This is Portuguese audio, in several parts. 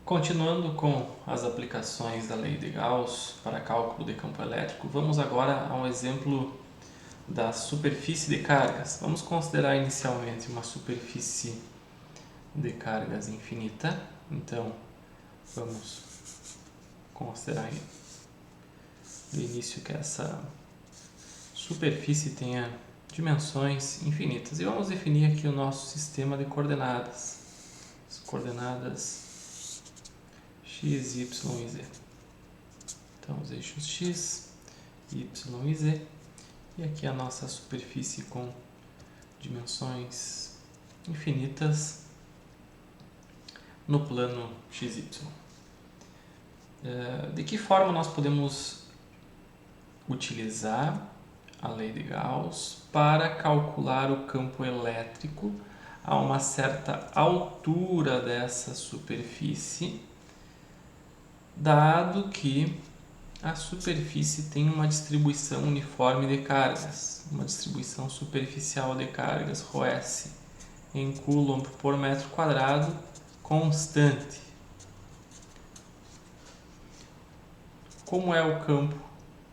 Continuando com as aplicações da lei de Gauss para cálculo de campo elétrico, vamos agora a um exemplo da superfície de cargas. Vamos considerar inicialmente uma superfície de cargas infinita. Então, vamos considerar de início que essa superfície tenha dimensões infinitas. E vamos definir aqui o nosso sistema de coordenadas. As coordenadas x, y e z. Então, os eixos x, y e z. E aqui a nossa superfície com dimensões infinitas no plano XY. De que forma nós podemos utilizar a lei de Gauss para calcular o campo elétrico a uma certa altura dessa superfície, dado que a superfície tem uma distribuição uniforme de cargas, uma distribuição superficial de cargas, ρS, em coulomb por metro quadrado, constante. Como é o campo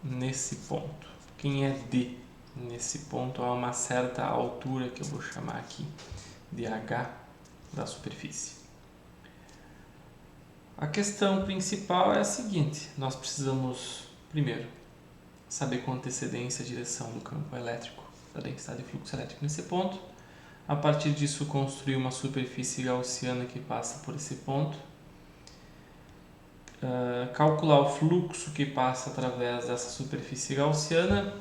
nesse ponto? Quem é D nesse ponto a uma certa altura, que eu vou chamar aqui de H da superfície? A questão principal é a seguinte: nós precisamos, primeiro, saber com antecedência a direção do campo elétrico, da densidade de fluxo elétrico nesse ponto. A partir disso, construir uma superfície gaussiana que passa por esse ponto. Calcular o fluxo que passa através dessa superfície gaussiana,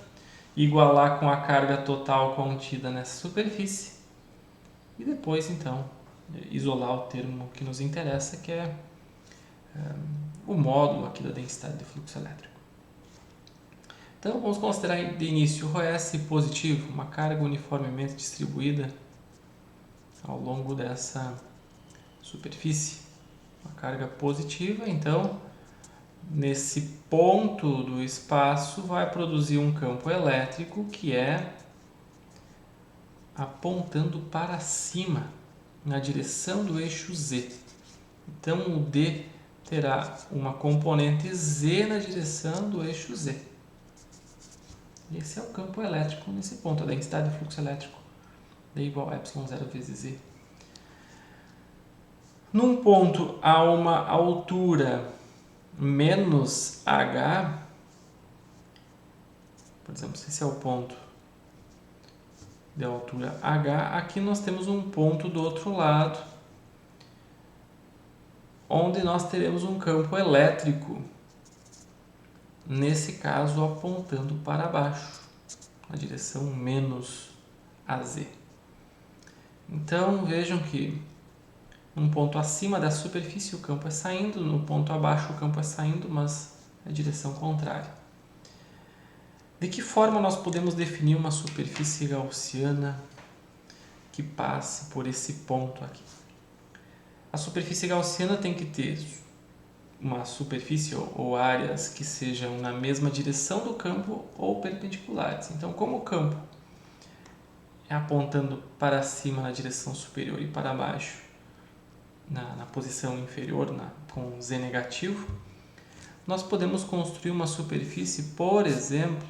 igualar com a carga total contida nessa superfície e depois, então, isolar o termo que nos interessa, que é o módulo aqui da densidade de fluxo elétrico. Então, vamos considerar de início o ρS positivo, uma carga uniformemente distribuída ao longo dessa superfície. Uma carga positiva, então, nesse ponto do espaço vai produzir um campo elétrico que é apontando para cima, na direção do eixo Z. Então, o D terá uma componente Z na direção do eixo Z. Esse é o campo elétrico nesse ponto, a densidade de fluxo elétrico, D igual a ε0 vezes Z. Num ponto a uma altura menos H, por exemplo, se esse é o ponto de altura H, aqui nós temos um ponto do outro lado, onde nós teremos um campo elétrico, nesse caso apontando para baixo, na direção menos AZ. Então vejam que num ponto acima da superfície o campo é saindo, no ponto abaixo o campo é saindo, mas na direção contrária. De que forma nós podemos definir uma superfície gaussiana que passe por esse ponto aqui? A superfície gaussiana tem que ter uma superfície ou áreas que sejam na mesma direção do campo ou perpendiculares. Então, como o campo é apontando para cima na direção superior e para baixo na posição inferior, com Z negativo, nós podemos construir uma superfície, por exemplo,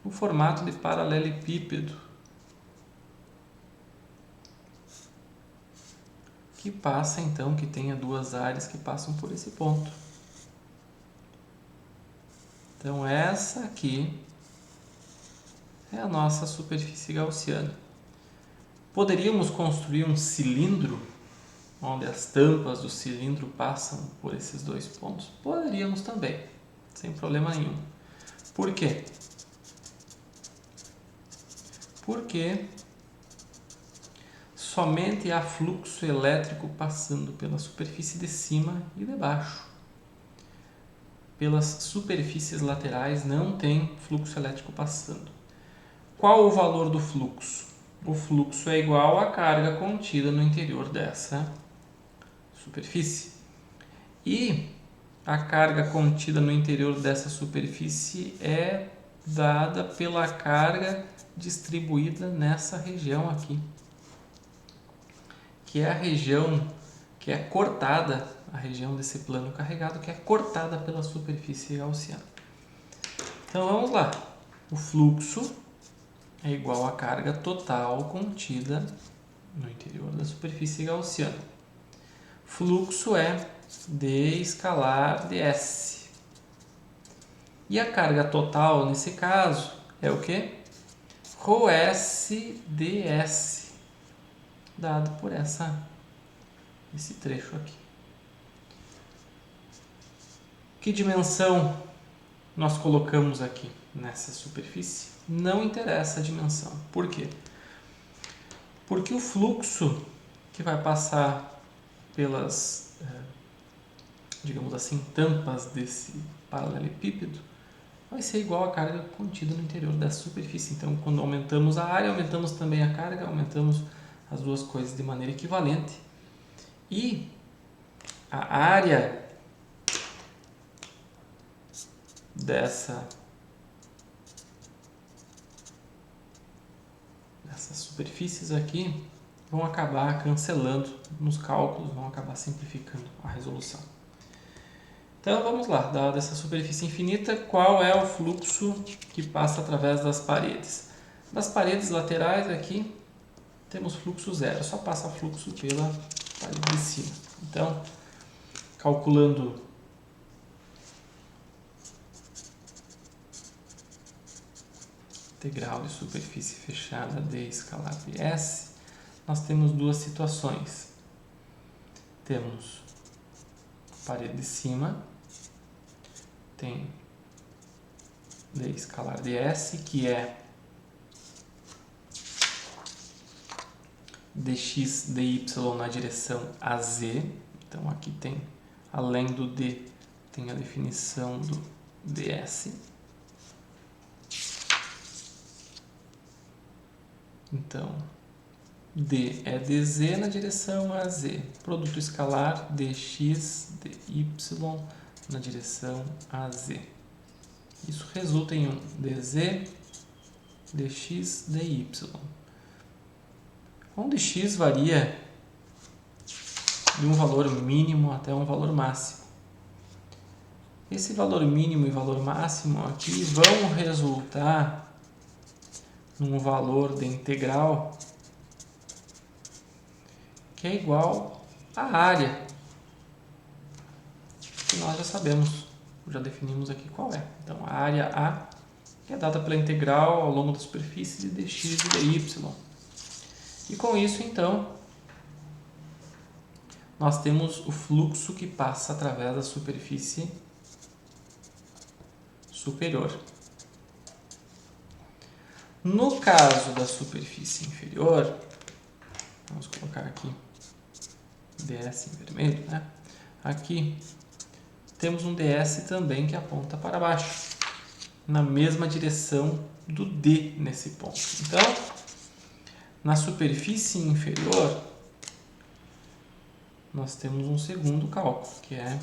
no formato de paralelepípedo, que passa então, que tenha duas áreas que passam por esse ponto. Então essa aqui é a nossa superfície gaussiana. Poderíamos construir um cilindro, onde as tampas do cilindro passam por esses dois pontos? Poderíamos também, sem problema nenhum. Por quê? Porque somente há fluxo elétrico passando pela superfície de cima e de baixo. Pelas superfícies laterais não tem fluxo elétrico passando. Qual o valor do fluxo? O fluxo é igual à carga contida no interior dessa superfície. E a carga contida no interior dessa superfície é dada pela carga distribuída nessa região aqui, que é a região que é cortada, a região desse plano carregado, que é cortada pela superfície gaussiana. Então vamos lá. O fluxo é igual à carga total contida no interior da superfície gaussiana. Fluxo é d escalar ds. E a carga total, nesse caso, é o quê? ρs ds, dado por esse trecho aqui. Que dimensão nós colocamos aqui nessa superfície? Não interessa a dimensão. Por quê? Porque o fluxo que vai passar pelas, digamos assim, tampas desse paralelepípedo vai ser igual à carga contida no interior dessa superfície. Então, quando aumentamos a área, aumentamos também a carga, aumentamos as duas coisas de maneira equivalente. E a área dessas superfícies aqui vão acabar cancelando nos cálculos, vão acabar simplificando a resolução. Então vamos lá, dada essa superfície infinita, qual é o fluxo que passa através das paredes? Das paredes laterais aqui temos fluxo zero, só passa fluxo pela parede de cima. Então, calculando integral de superfície fechada d escalar ds, nós temos duas situações. Temos a parede de cima, tem d escalar ds, que é dx dy na direção AZ. Então aqui tem, além do d, tem a definição do ds. Então, d é dz na direção AZ. Produto escalar dx dy na direção AZ. Isso resulta em um dz dx dy. Onde x varia de um valor mínimo até um valor máximo. Esse valor mínimo e valor máximo aqui vão resultar num valor de integral que é igual à área, que nós já sabemos, já definimos aqui qual é. Então, a área A é dada pela integral ao longo da superfície de dx e dy. E com isso, então, nós temos o fluxo que passa através da superfície superior. No caso da superfície inferior, vamos colocar aqui ds em vermelho, né? Aqui temos um ds também que aponta para baixo, na mesma direção do d nesse ponto. Então, na superfície inferior, nós temos um segundo cálculo, que é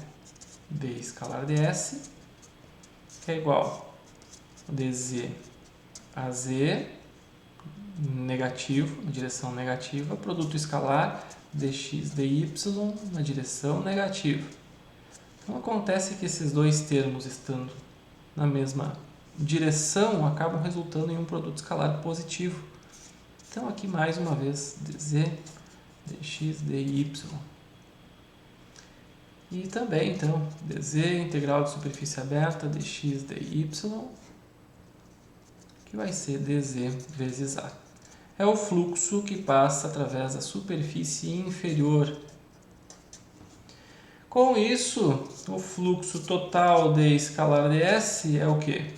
d escalar ds, que é igual a dz az, negativo, na direção negativa, produto escalar dx dy na direção negativa. Então acontece que esses dois termos estando na mesma direção acabam resultando em um produto escalar positivo. Então aqui mais uma vez dz dx dy. E também então dz integral de superfície aberta dx dy, que vai ser dz vezes a. É o fluxo que passa através da superfície inferior. Com isso, o fluxo total de escalar ds é o quê?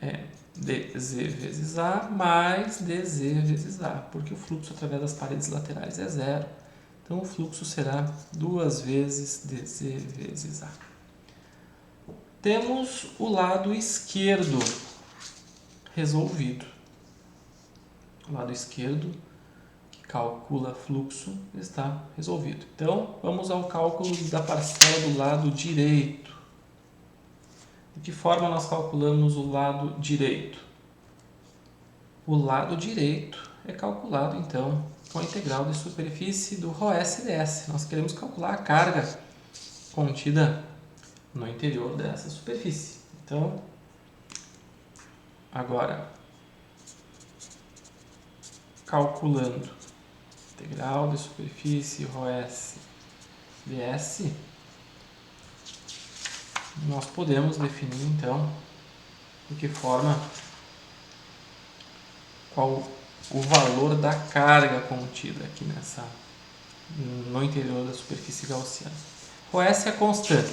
É dz vezes a mais dz vezes a, porque o fluxo através das paredes laterais é zero. Então, o fluxo será 2 vezes dz vezes a. Temos o lado esquerdo resolvido. O lado esquerdo, que calcula fluxo, está resolvido. Então, vamos ao cálculo da parcela do lado direito. De que forma nós calculamos o lado direito? O lado direito é calculado, então, com a integral de superfície do ρS ds. Nós queremos calcular a carga contida no interior dessa superfície. Então, agora, calculando integral de superfície ρS ds, nós podemos definir então de que forma, qual o valor da carga contida aqui no interior da superfície gaussiana. ρS é constante,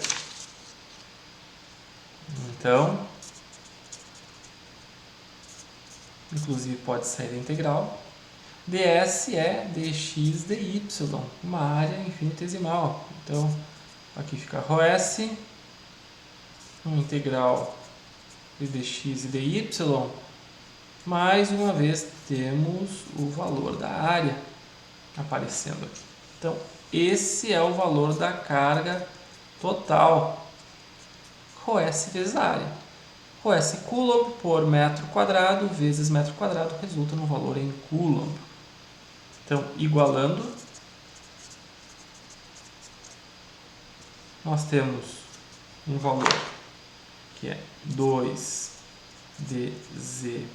então, inclusive pode sair da integral. ds é dx dy, uma área infinitesimal. Então, aqui fica ρS, uma integral de dx e dy, mais uma vez temos o valor da área aparecendo aqui. Então, esse é o valor da carga total, ρS vezes a área. ρS coulomb por metro quadrado vezes metro quadrado resulta no valor em coulomb. Então, igualando, nós temos um valor que é 2 dz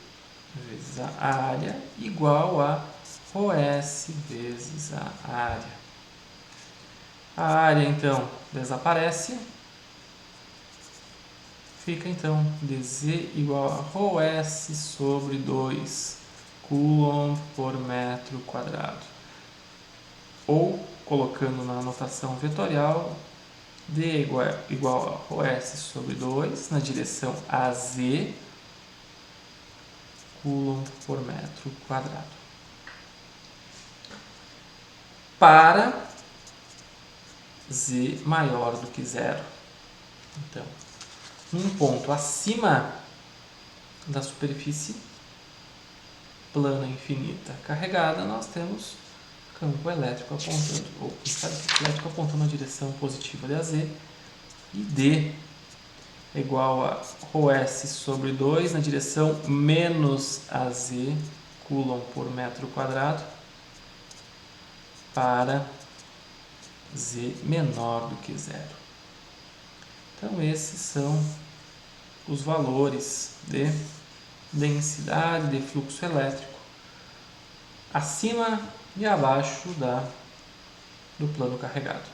vezes a área igual a ρS vezes a área. A área, então, desaparece. Fica, então, dz igual a ρS sobre 2 coulomb por metro quadrado. Ou, colocando na notação vetorial, d igual a ρS sobre 2 na direção AZ, coulomb por metro quadrado. Para z maior do que zero. Então, num ponto acima da superfície plana infinita carregada, nós temos campo elétrico apontando, ou estado elétrico apontando na direção positiva de AZ, e D é igual a ρS sobre 2 na direção menos AZ, coulomb por metro quadrado, para Z menor do que zero. Então, esses são os valores de densidade de fluxo elétrico acima e abaixo do plano carregado.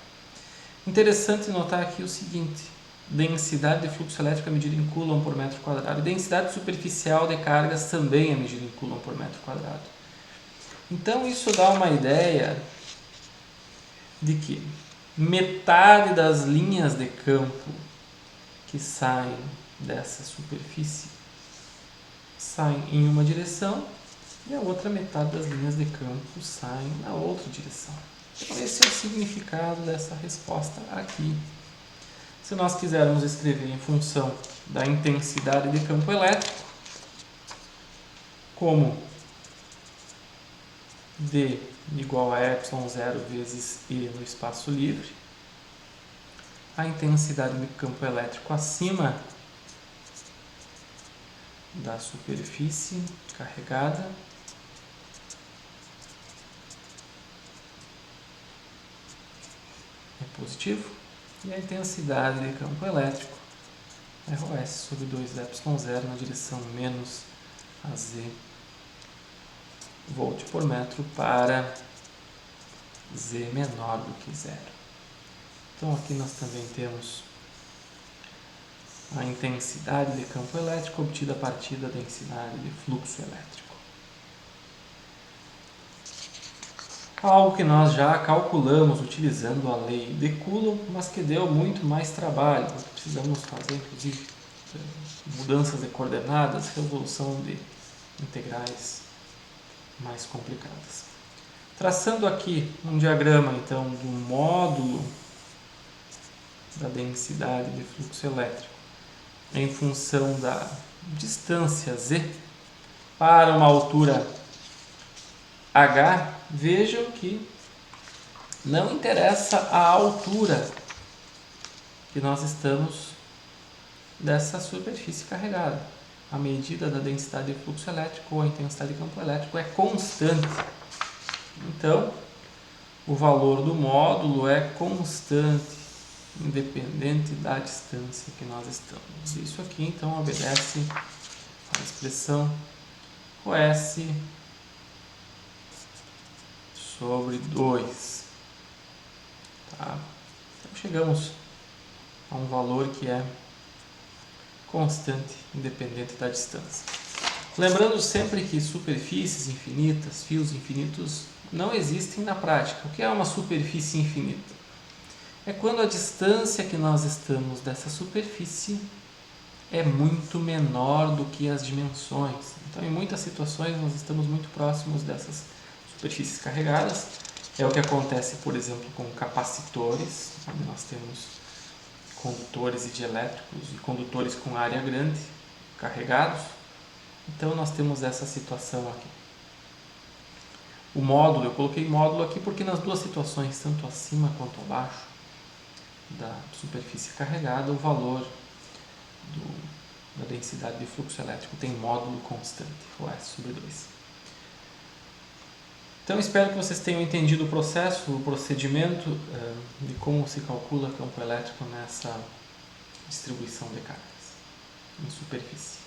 Interessante notar aqui o seguinte: densidade de fluxo elétrico é medida em coulomb por metro quadrado, e densidade superficial de cargas também é medida em coulomb por metro quadrado. Então, isso dá uma ideia de que metade das linhas de campo que saem dessa superfície saem em uma direção e a outra metade das linhas de campo saem na outra direção. Então, esse é o significado dessa resposta aqui. Se nós quisermos escrever em função da intensidade de campo elétrico, como D igual a ε0 vezes E no espaço livre, a intensidade de campo elétrico acima da superfície carregada é positivo, e a intensidade de campo elétrico é ρS sobre 2ε0 na direção menos AZ volt por metro para Z menor do que zero. Então, aqui nós também temos a intensidade de campo elétrico obtida a partir da densidade de fluxo elétrico. Algo que nós já calculamos utilizando a lei de Coulomb, mas que deu muito mais trabalho. Precisamos fazer, inclusive, mudanças de coordenadas, resolução de integrais mais complicadas. Traçando aqui um diagrama, então, do módulo da densidade de fluxo elétrico em função da distância z para uma altura h, vejam que não interessa a altura que nós estamos dessa superfície carregada. A medida da densidade de fluxo elétrico ou a intensidade de campo elétrico é constante. Então, o valor do módulo é constante, independente da distância que nós estamos. Isso aqui, então, obedece à expressão OS sobre 2. Tá? Então, chegamos a um valor que é constante, independente da distância. Lembrando sempre que superfícies infinitas, fios infinitos, não existem na prática. O que é uma superfície infinita? É quando a distância que nós estamos dessa superfície é muito menor do que as dimensões. Então, em muitas situações, nós estamos muito próximos dessas superfícies carregadas. É o que acontece, por exemplo, com capacitores, onde nós temos condutores dielétricos e condutores com área grande carregados. Então, nós temos essa situação aqui. O módulo, eu coloquei módulo aqui porque nas duas situações, tanto acima quanto abaixo da superfície carregada, o valor da densidade de fluxo elétrico tem módulo constante, o S sobre 2. Então, espero que vocês tenham entendido o processo, o procedimento de como se calcula campo elétrico nessa distribuição de cargas em superfície.